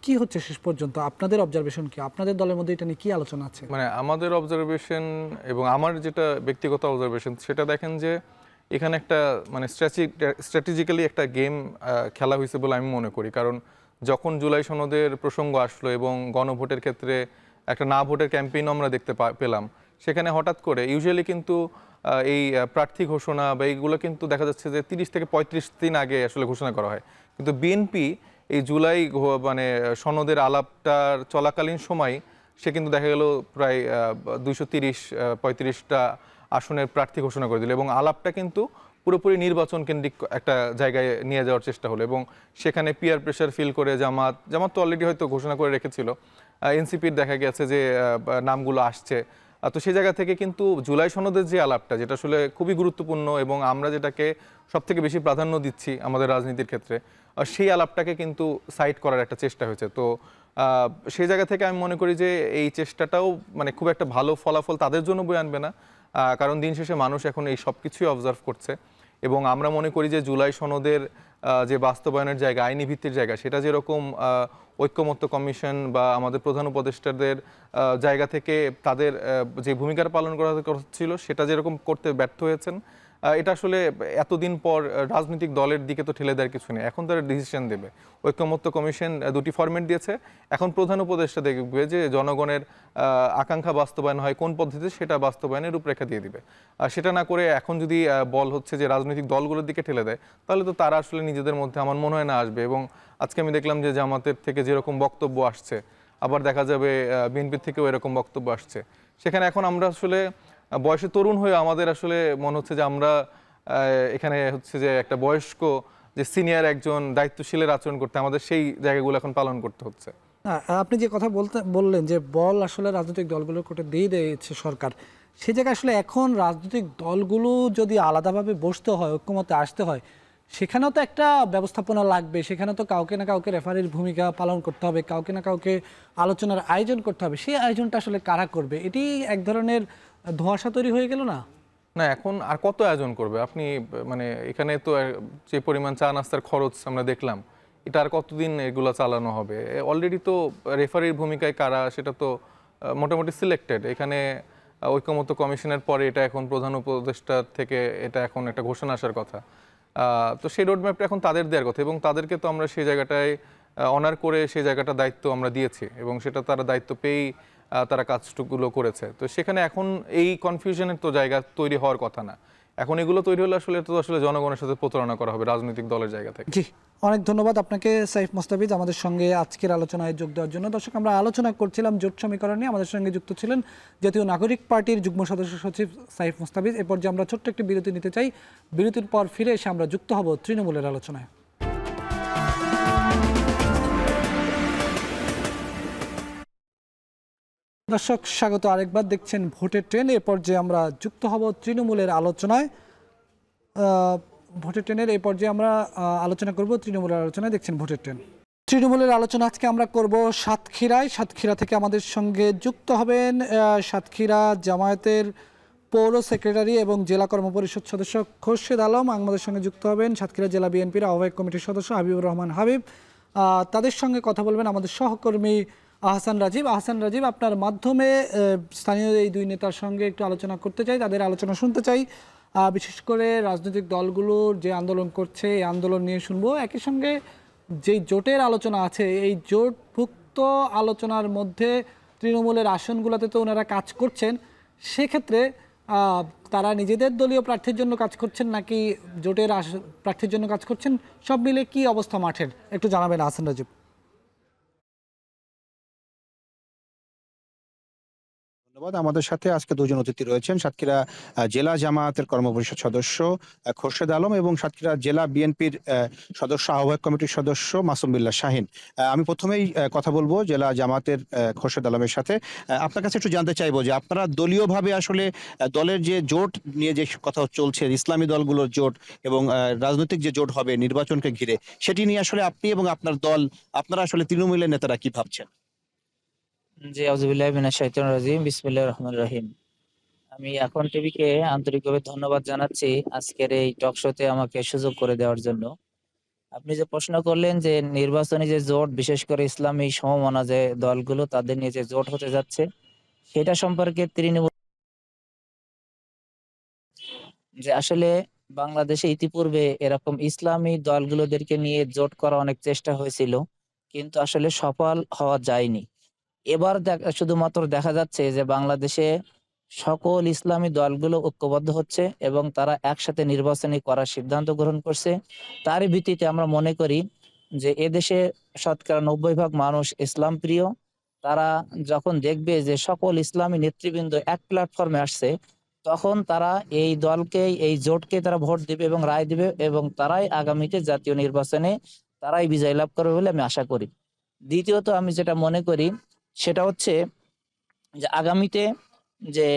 কি হচ্ছে শেষ পর্যন্ত? আপনাদের অবজারভেশন কি? আপনাদের দলের মধ্যে এটা নিয়ে কি আলোচনা আছে? মানে আমাদের অবজারভেশন এবং আমার যেটা ব্যক্তিগত অবজারভেশন, সেটা দেখেন যে এখানে একটা মানে স্ট্র্যাটেজিক্যালি একটা গেম খেলা হয়েছে বলে আমি মনে করি। কারণ যখন জুলাই সনদের প্রসঙ্গ আসলো এবং গণভোটের ক্ষেত্রে একটা না ভোটের ক্যাম্পেইন আমরা দেখতে পেলাম, সেখানে হঠাৎ করে ইউজুয়ালি কিন্তু এই প্রার্থী ঘোষণা বা এইগুলো কিন্তু দেখা যাচ্ছে যে 30 থেকে 35 দিন আগে আসলে ঘোষণা করা হয়। কিন্তু বিএনপি এই জুলাই মানে সনদের আলাপটার চলাকালীন সময় সে কিন্তু দেখা গেল প্রায় 230-35টা আসনের প্রার্থী ঘোষণা করে দিল, এবং আলাপটা কিন্তু পুরোপুরি নির্বাচন কেন্দ্রিক একটা জায়গায় নিয়ে যাওয়ার চেষ্টা হলো। এবং সেখানে পিয়ার প্রেশার ফিল করে জামাত তো অলরেডি হয়তো ঘোষণা করে রেখেছিল, এনসিপির দেখা গেছে যে নামগুলো আসছে। তো সেই জায়গা থেকে কিন্তু জুলাই সনদের যে আলাপটা, যেটা আসলে খুবই গুরুত্বপূর্ণ এবং আমরা যেটাকে সব থেকে বেশি প্রাধান্য দিচ্ছি আমাদের রাজনীতির ক্ষেত্রে, সেই আলাপটাকে কিন্তু সাইড করার একটা চেষ্টা হয়েছে। তো সেই জায়গা থেকে আমি মনে করি যে এই চেষ্টাটাও মানে খুব একটা ভালো ফলাফল তাদের জন্য বয়ে আনবে না, কারণ দিন শেষে মানুষ এখন এই সব কিছুই অবজার্ভ করছে। এবং আমরা মনে করি যে জুলাই সনদের যে বাস্তবায়নের জায়গা, আইনি ভিত্তির জায়গা, সেটা যেরকম ঐক্যমত্য কমিশন বা আমাদের প্রধান উপদেষ্টাদের জায়গা থেকে তাদের যে ভূমিকার পালন করা ছিল সেটা যেরকম করতে ব্যর্থ হয়েছেন, এটা আসলে এতদিন পর রাজনৈতিক দলের দিকে তো ঠেলে দেওয়ার কিছু নেই। এখন তারা ডিসিশন দেবে। ঐক্যমত্য কমিশন 2টি ফরম্যাট দিয়েছে, এখন প্রধান উপদেষ্টা দেখবে যে জনগণের আকাঙ্ক্ষা বাস্তবায়ন হয় কোন পদ্ধতিতে, সেটা বাস্তবায়নের রূপরেখা দিয়ে দিবে। সেটা না করে এখন যদি বল হচ্ছে যে রাজনৈতিক দলগুলোর দিকে ঠেলে দেয়, তাহলে তো তারা আসলে নিজেদের মধ্যে আমার মনে হয় না আসবে। এবং আজকে আমি দেখলাম যে জামাতের থেকে যেরকম বক্তব্য আসছে, আবার দেখা যাবে বিএনপির থেকেও এরকম বক্তব্য আসছে। সেখানে এখন আমরা আসলে বয়সে তরুণ হয়ে আমাদের আসলে মনে হচ্ছে যে আমরা এখানে হচ্ছে যে একটা বয়স্ক যে সিনিয়র একজন দায়িত্বশীলের আচরণ করতে, আমাদের সেই জায়গাগুলো এখন পালন করতে হচ্ছে। আপনি যে কথা বললেন যে বল আসলে রাজনৈতিক দলগুলোর কোর্টে দিয়ে দিয়েছে সরকার, সেই জায়গায় আসলে এখন রাজনৈতিক দলগুলো যদি আলাদাভাবে বসতে হয়, ঐক্যমতে আসতে হয়, সেখানেও তো একটা ব্যবস্থাপনা লাগবে। সেখানে তো কাউকে না কাউকে রেফারির ভূমিকা পালন করতে হবে, কাউকে না কাউকে আলোচনার আয়োজন করতে হবে। সেই আয়োজনটা আসলে কারা করবে? এটি এক ধরনের ধোঁয়াশা তৈরি হয়ে গেল না? না, এখন আর কত আয়োজন করবে আপনি? মানে এখানে তো যে পরিমাণ চা নাস্তার খরচ আমরা দেখলাম, এটা আর কতদিন এগুলো চালানো হবে? অলরেডি তো রেফারির ভূমিকায় কারা, সেটা তো মোটামুটি সিলেক্টেড। এখানে ঐক্যমত্য কমিশনের পরে এটা এখন প্রধান উপদেষ্টার থেকে এটা এখন একটা ঘোষণা আসার কথা। তো সেই রোডম্যাপটা এখন তাদের দেওয়ার কথা, এবং তাদেরকে তো আমরা সেই জায়গাটায় অনার করে সেই জায়গাটা দায়িত্ব আমরা দিয়েছি, এবং সেটা তারা দায়িত্ব পেয়েই তারা কাজটুকুলো করেছে। তো সেখানে এখন এই কনফিউশনের তো জায়গা তৈরি হওয়ার কথা না। এখন এগুলো তৈরি হলে আসলে জনগণের সাথে প্রতারণা করা হবে রাজনৈতিক দলের জায়গা থেকে। জি, অনেক ধন্যবাদ আপনাকে সাইফ মুস্তাফিজ আমাদের সঙ্গে আজকের আলোচনায় যোগ দেওয়ার জন্য। দর্শক, আমরা আলোচনা করছিলাম জোট সমীকরণ নিয়ে। আমাদের সঙ্গে যুক্ত ছিলেন জাতীয় নাগরিক পার্টির যুগ্ম সদস্য সচিব সাইফ মুস্তাফিজ। এ পর্যায়ে আমরা ছোট্ট একটি বিরতি নিতে চাই। বিরতির পর ফিরে এসে আমরা যুক্ত হব তৃণমূলের আলোচনায়। দর্শক, স্বাগত আরেকবার। দেখছেন ভোটের ট্রেন। এ পর্যায়ে আমরা যুক্ত হব তৃণমূলের আলোচনায়। ভোটের ট্রেনের এই পর্যায়ে আমরা আলোচনা করব তৃণমূলের আলোচনায়। দেখছেন ভোটের ট্রেন। তৃণমূলের আলোচনা আজকে আমরা করব সাতক্ষীরায়। সাতক্ষীরা থেকে আমাদের সঙ্গে যুক্ত হবেন সাতক্ষীরা জামায়াতের পৌর সেক্রেটারি এবং জেলা কর্মপরিষদ সদস্য খোরশেদ আলম। আমাদের সঙ্গে যুক্ত হবেন সাতক্ষীরা জেলা বিএনপির আহ্বায়ক কমিটির সদস্য হাবিবুর রহমান হাবিব। তাদের সঙ্গে কথা বলবেন আমাদের সহকর্মী আহসান রাজীব। আহসান রাজীব, আপনার মাধ্যমে স্থানীয় এই দুই নেতার সঙ্গে একটু আলোচনা করতে চাই, তাদের আলোচনা শুনতে চাই। বিশেষ করে রাজনৈতিক দলগুলোর যে আন্দোলন করছে এই আন্দোলন নিয়ে শুনবো। একই সঙ্গে যেই জোটের আলোচনা আছে এই জোটভুক্ত আলোচনার মধ্যে তৃণমূলের আসনগুলোতে তো ওনারা কাজ করছেন, সেক্ষেত্রে তারা নিজেদের দলীয় প্রার্থীর জন্য কাজ করছেন নাকি জোটের প্রার্থীর জন্য কাজ করছেন, সব মিলে কি অবস্থা মাঠের একটু জানাবেন আহসান রাজীব। ধন্যবাদ। আমাদের সাথে আজকে দুজন অতিথি রয়েছেন, সাতক্ষীরা জেলা জামায়াতের কর্মপরিষদ সদস্য খোরশেদ আলম এবং সাতক্ষীরা জেলা বিএনপির সদস্য আহ্বায়ক কমিটির সদস্য মাসুম বিল্লাহ শাহিন। আমি প্রথমেই কথা বলবো জেলা জামায়াতের খোরশেদ আলমের সাথে। আপনার কাছে একটু জানতে চাইবো যে আপনারা দলীয়ভাবে আসলে দলের যে জোট নিয়ে যে কথা চলছে, ইসলামী দলগুলোর জোট এবং রাজনৈতিক যে জোট হবে নির্বাচনকে ঘিরে, সেটি নিয়ে আসলে আপনি এবং আপনার দল, আপনারা আসলে তৃণমূলের নেতারা কি ভাবছেন? জি, আউযুবিল্লাহি মিনাশ শাইতানির রাজিম। বিসমিল্লাহির রহমানির রহিম। আমি এখন টিভিকে আন্তরিকভাবে ধন্যবাদ জানাচ্ছি আজকের এই টক শোতে আমাকে সুযোগ করে দেওয়ার জন্য। আপনি যে প্রশ্ন করলেন যে নির্বাচনী যে জোট, বিশেষ করে ইসলামী সমমনা যে দলগুলো তাদের নিয়ে যে জোট হতে যাচ্ছে, সেটা সম্পর্কে তৃণমূল যে আসলে বাংলাদেশে ইতিপূর্বে এরকম ইসলামী দলগুলোদেরকে নিয়ে জোট করা অনেক চেষ্টা হয়েছিল, কিন্তু আসলে সফল হওয়া যায়নি। এবার শুধুমাত্র দেখা যাচ্ছে যে বাংলাদেশে সকল ইসলামী দলগুলো ঐক্যবদ্ধ হচ্ছে এবং তারা একসাথে নির্বাচনী করার সিদ্ধান্ত গ্রহণ করছে। তারই ভিত্তিতে আমরা মনে করি যে এদেশে শতকরা 90% মানুষ ইসলাম প্রিয়। তারা যখন দেখবে যে সকল ইসলামী নেতৃবৃন্দ এক প্ল্যাটফর্মে আসছে, তখন তারা এই দলকে, এই জোটকে তারা ভোট দিবে এবং রায় দিবে এবং তারাই আগামীতে জাতীয় নির্বাচনে তারাই বিজয় লাভ করবে বলে আমি আশা করি। দ্বিতীয়ত আমি যেটা মনে করি সেটা হচ্ছে যে আগামীতে যে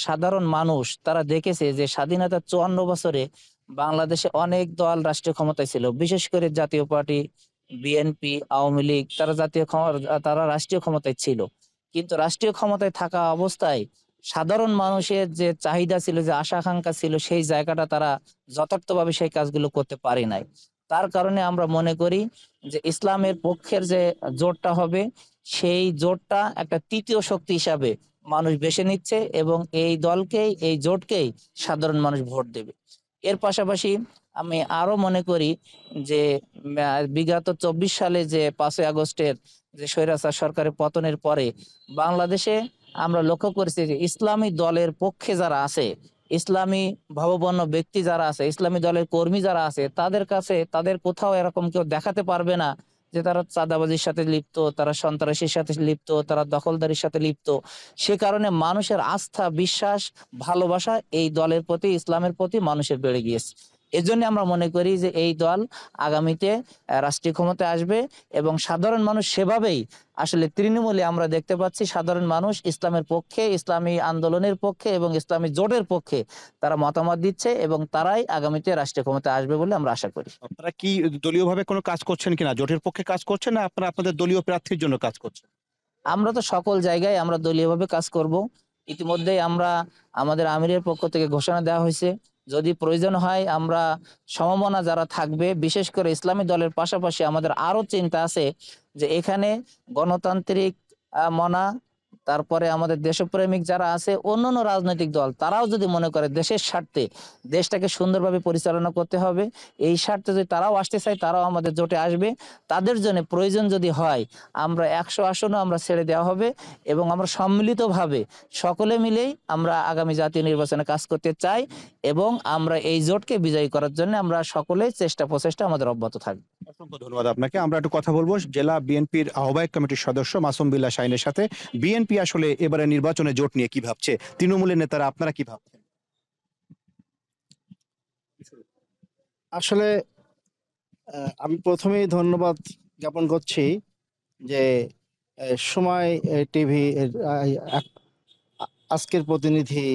সাধারণ মানুষ তারা দেখেছে যে স্বাধীনতার 54 বছরে বাংলাদেশে অনেক দল রাষ্ট্রীয় ক্ষমতায় ছিল, বিশেষ করে জাতীয় পার্টি, বিএনপি, আওয়ামী লীগ, তারা রাষ্ট্রীয় ক্ষমতায় ছিল। কিন্তু রাষ্ট্রীয় ক্ষমতায় থাকা অবস্থায় সাধারণ মানুষের যে চাহিদা ছিল, যে আশা আকাঙ্ক্ষা ছিল, সেই জায়গাটা তারা যথার্থভাবে সেই কাজগুলো করতে পারে নাই। তার কারণে আমরা মনে করি যে ইসলামের পক্ষের যে জোটটা হবে, সেই জোটটা একটা তৃতীয় শক্তি হিসাবে মানুষ বেছে নিচ্ছে এবং এই দলকেই, এই জোটকেই সাধারণ মানুষ ভোট দেবে। এর পাশাপাশি আমি আরো মনে করি যে বিগত 24 সালে যে 5ই আগস্টের যে স্বৈরাচার সরকারের পতনের পরে বাংলাদেশে আমরা লক্ষ্য করেছি যে ইসলামী দলের পক্ষে যারা আছে, ইসলামী ভাবাপন্ন ব্যক্তি যারা আছে, ইসলামী দলের কর্মী যারা আছে, তাদের কাছে তাদের কোথাও এরকম কেউ দেখাতে পারবে না যে তারা চাঁদাবাজির সাথে লিপ্ত, তারা সন্ত্রাসীর সাথে লিপ্ত, তারা দখলদারির সাথে লিপ্ত। সে কারণে মানুষের আস্থা, বিশ্বাস, ভালোবাসা এই দলের প্রতি, ইসলামের প্রতি মানুষের বেড়ে গিয়েছে। এজন্য আমরা মনে করি যে এই দল আগামীতে রাষ্ট্রীয় ক্ষমতায় আসবে এবং সাধারণ মানুষ সেভাবেই আসলে তৃণমূলে আমরা দেখতে পাচ্ছি সাধারণ মানুষ ইসলামের পক্ষে, ইসলামী আন্দোলনের পক্ষে এবং ইসলামী জোটের পক্ষে তারা মতামত দিচ্ছে এবং তারাই আগামীতে রাষ্ট্রীয় ক্ষমতায় আসবে বলে আমরা আশা করি। আপনারা কি দলীয়ভাবে কোনো কাজ করছেন কিনা, জোটের পক্ষে কাজ করছেন না আপনারা আপনাদের দলীয় প্রার্থীর জন্য কাজ করছেন? আমরা তো সকল জায়গায় আমরা দলীয়ভাবে কাজ করব। ইতিমধ্যেই আমরা আমাদের আমিরের পক্ষ থেকে ঘোষণা দেওয়া হয়েছে, যদি প্রয়োজন হয় আমরা সমমনা যারা থাকবে, বিশেষ করে ইসলামী দলের পাশাপাশি আমাদের আরো চিন্তা আছে যে এখানে গণতান্ত্রিক মনা, তারপরে আমাদের দেশপ্রেমিক যারা আছে, অন্যান্য রাজনৈতিক দল, তারাও যদি মনে করে দেশের স্বার্থে দেশটাকে সুন্দরভাবে পরিচালনা করতে হবে, এই স্বার্থে যদি তারাও আসতে চায় তারাও আমাদের জোটে আসবে। তাদের জন্য প্রয়োজন যদি হয় আমরা 100 আসনও আমরা ছেড়ে দেওয়া হবে এবং আমরা সম্মিলিতভাবে সকলে মিলেই আমরা আগামী জাতীয় নির্বাচনে কাজ করতে চাই এবং আমরা এই জোটকে বিজয়ী করার জন্য আমরা সকলেই চেষ্টা প্রচেষ্টা আমাদের অব্যাহত থাকবে। অসংখ্য ধন্যবাদ আপনাকে। আমরা একটু কথা বলবো জেলা বিএনপির আহ্বায়ক কমিটির সদস্য মাসুম বিল্লাহ শাহিনের সাথে। বিএনপি আসলে এবারে নির্বাচনে জোট নিয়ে কি ভাবছে, তৃণমূলের নেতারা আপনারা কি ভাবছেন? আসলে আমি প্রথমেই ধন্যবাদ জ্ঞাপন করছি যে সময় টিভি আজকের প্রতিনিধি,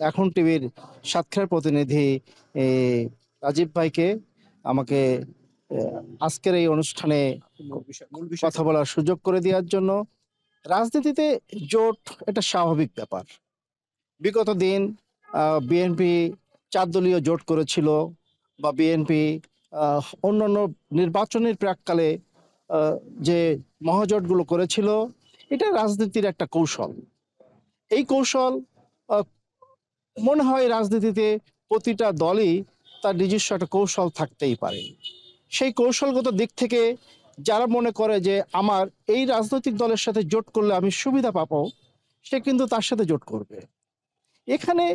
এখন টিভির সাতক্ষীরার প্রতিনিধি রাজীব ভাইকে আমাকে আজকের এই অনুষ্ঠানে কথা বলার সুযোগ করে দেওয়ার জন্য। রাজনীতিতে জোট এটা স্বাভাবিক ব্যাপার। বিগত দিন বিএনপি 4 দলীয় জোট করেছিল বা বিএনপি অন্যান্য নির্বাচনের প্রাককালে যে মহাজোটগুলো করেছিল, এটা রাজনীতির একটা কৌশল। এই কৌশল মনে হয় রাজনীতিতে প্রতিটা দলই তার নিজস্ব একটা কৌশল থাকতেই পারে। সেই কৌশলগত দিক থেকে যারা মনে করে যে আমার এই রাজনৈতিক দলের সাথে জোট করলে আমি সুবিধা পাবো, সে কিন্তু তার সাথে জোট করবে। এখানে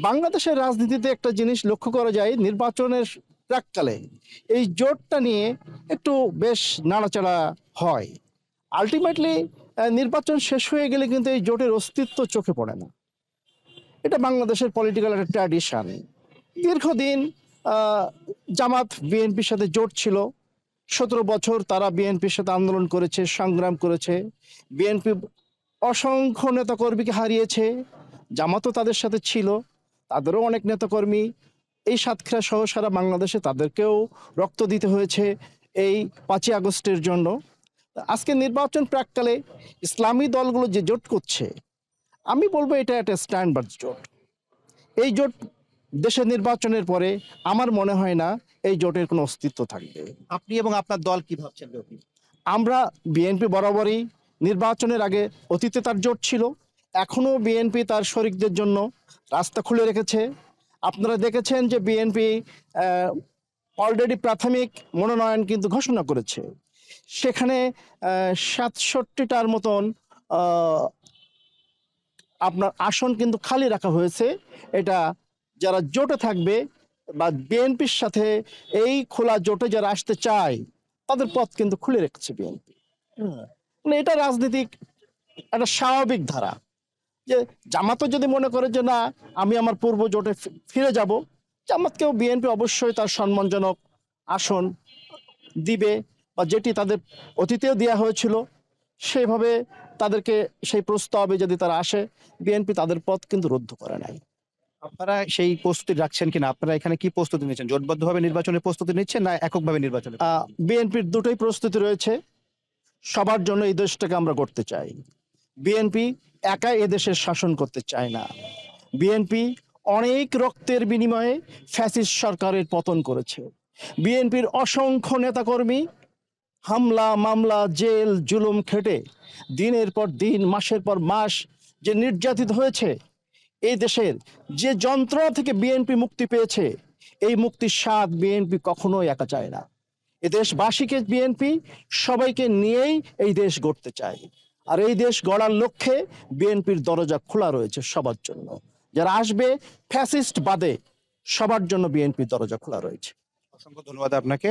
বাংলাদেশের রাজনীতিতে একটা জিনিস লক্ষ্য করা যায়, নির্বাচনের প্রাককালে এই জোটটা নিয়ে একটু বেশ নাড়াচাড়া হয়। আলটিমেটলি নির্বাচন শেষ হয়ে গেলে কিন্তু এই জোটের অস্তিত্ব চোখে পড়ে না। এটা বাংলাদেশের পলিটিক্যাল একটা ট্র্যাডিশন। দীর্ঘদিন জামাত বিএনপির সাথে জোট ছিল, 17 বছর তারা বিএনপির সাথে আন্দোলন করেছে, সংগ্রাম করেছে। বিএনপি অসংখ্য নেতাকর্মীকে হারিয়েছে, জামাতও তাদের সাথে ছিল, তাদেরও অনেক নেতাকর্মী এই সাতক্ষীরা সহ সারা বাংলাদেশে তাদেরকেও রক্ত দিতে হয়েছে এই 5ই আগস্টের জন্য। আজকে নির্বাচন প্রাককালে ইসলামী দলগুলো যে জোট করছে, আমি বলবো এটা একটা স্ট্যান্ডার্ড জোট। এই জোট দেশের নির্বাচনের পরে আমার মনে হয় না এই জোটের কোনো অস্তিত্ব থাকবে। আপনি এবং আপনার দল কি ভাবছেন? আমরা বিএনপি বরাবরই নির্বাচনের আগে অতীতে তার জোট ছিল, এখনও বিএনপি তার শরিকদের জন্য রাস্তা খুলে রেখেছে। আপনারা দেখেছেন যে বিএনপি অলরেডি প্রাথমিক মনোনয়ন কিন্তু ঘোষণা করেছে, সেখানে 67টার মতন আপনার আসন কিন্তু খালি রাখা হয়েছে। এটা যারা জোটে থাকবে বা বিএনপির সাথে এই খোলা জোটে যারা আসতে চায় তাদের পথ কিন্তু খুলে রেখেছে বিএনপি। মানে এটা রাজনীতিক একটা স্বাভাবিক ধারা, যে জামাতও যদি মনে করে যে না আমি আমার পূর্ব জোটে ফিরে যাব, জামাতকেও বিএনপি অবশ্যই তার সম্মানজনক আসন দিবে, বা যেটি তাদের অতীতেও দেওয়া হয়েছিল সেইভাবে তাদেরকে সেই প্রস্তাবে যদি তারা আসে, বিএনপি তাদের পথ কিন্তু রুদ্ধ করে নাই। আপনারা সেই প্রস্তুতি রাখছেন কিনা? আপনারা এখানে কি প্রস্তুতি নিচ্ছেন? জোটবদ্ধভাবে নির্বাচনের প্রস্তুতি নিচ্ছেন না এককভাবে নির্বাচনে? বিএনপির দুটোই প্রস্তুতি রয়েছে। সবার জন্য এই দেশটাকে আমরা করতে চাই। বিএনপি একাই এদেশের শাসন করতে চায় না। বিএনপি অনেক রক্তের বিনিময়ে ফ্যাসিস্ট সরকারের পতন করেছে। বিএনপির অসংখ্য নেতাকর্মী হামলা মামলা জেল জুলুম খেটে দিনের পর দিন মাসের পর মাস যে নির্যাতিত হয়েছে, এই দেশের যে যন্ত্রণা থেকে বিএনপি মুক্তি পেয়েছে, এই মুক্তির স্বাদ বিএনপি কখনোই একা চায় না। এ দেশবাসীকে বিএনপি সবাইকে নিয়েই এই দেশ গড়তে চায়। আর এই দেশ গড়ার লক্ষ্যে বিএনপির দরজা খোলা রয়েছে সবার জন্য। যারা আসবে ফ্যাসিস্ট বাদে সবার জন্য বিএনপির দরজা খোলা রয়েছে। অসংখ্য ধন্যবাদ আপনাকে।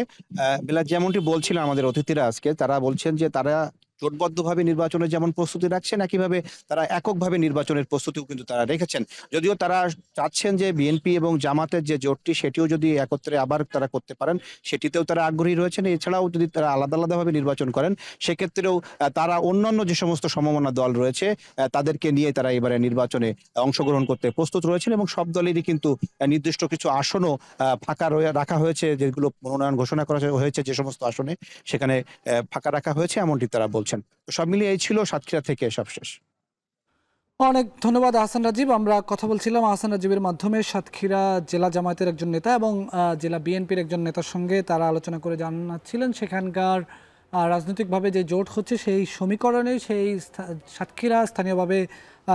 বিলাত, যেমনটি বলছিলেন আমাদের অতিথিরা আজকে, তারা বলছেন যে তারা জোটবদ্ধভাবে নির্বাচনের যেমন প্রস্তুতি রাখছেন, একইভাবে তারা এককভাবে নির্বাচনের প্রস্তুতিও কিন্তু তারা রেখেছেন। যদিও তারা চাচ্ছেন যে বিএনপি এবং জামাতের যে জোটটি সেটিও যদি একত্রে আবার তারা করতে পারেন, সেটিতেও তারা আগ্রহী রয়েছেন। এছাড়াও যদি তারা আলাদা আলাদাভাবে নির্বাচন করেন, সেক্ষেত্রেও তারা অন্যান্য যে সমস্ত সমমনা দল রয়েছে তাদেরকে নিয়ে তারা এবারে নির্বাচনে অংশগ্রহণ করতে প্রস্তুত রয়েছেন। এবং সব দলেরই কিন্তু নির্দিষ্ট কিছু আসনও ফাঁকা রাখা হয়েছে, যেগুলো মনোনয়ন ঘোষণা করা হয়েছে যে সমস্ত আসনে, সেখানে ফাঁকা রাখা হয়েছে এমনটি তারা বলছেন। তো সব মিলিয়ে এই ছিল সাতক্ষীরা থেকে সবশেষ। অনেক ধন্যবাদ আহসান রাজীব। আমরা কথা বলছিলাম আহসান রাজীবের মাধ্যমে সাতক্ষীরা জেলা জামায়াতের একজন নেতা এবং জেলা বিএনপির একজন নেতার সঙ্গে তারা আলোচনা করে জানাচ্ছিলেন সেখানকার রাজনৈতিকভাবে যে জোট হচ্ছে সেই সমীকরণে সেই সাতক্ষীরা স্থানীয়ভাবে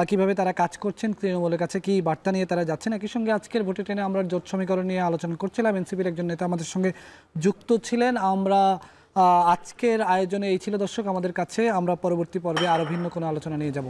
কিভাবে তারা কাজ করছেন, তৃণমূলের কাছে কি বার্তা নিয়ে তারা যাচ্ছেন। একই সঙ্গে আজকের ভোটে টেনে আমরা জোট সমীকরণ নিয়ে আলোচনা করছিলাম। এনসিপির একজন নেতা আমাদের সঙ্গে যুক্ত ছিলেন। আমরা আজকের আয়োজনে এই ছিল দর্শক আমাদের কাছে। আমরা পরবর্তী পর্বে আরও ভিন্ন কোনো আলোচনা নিয়ে যাব।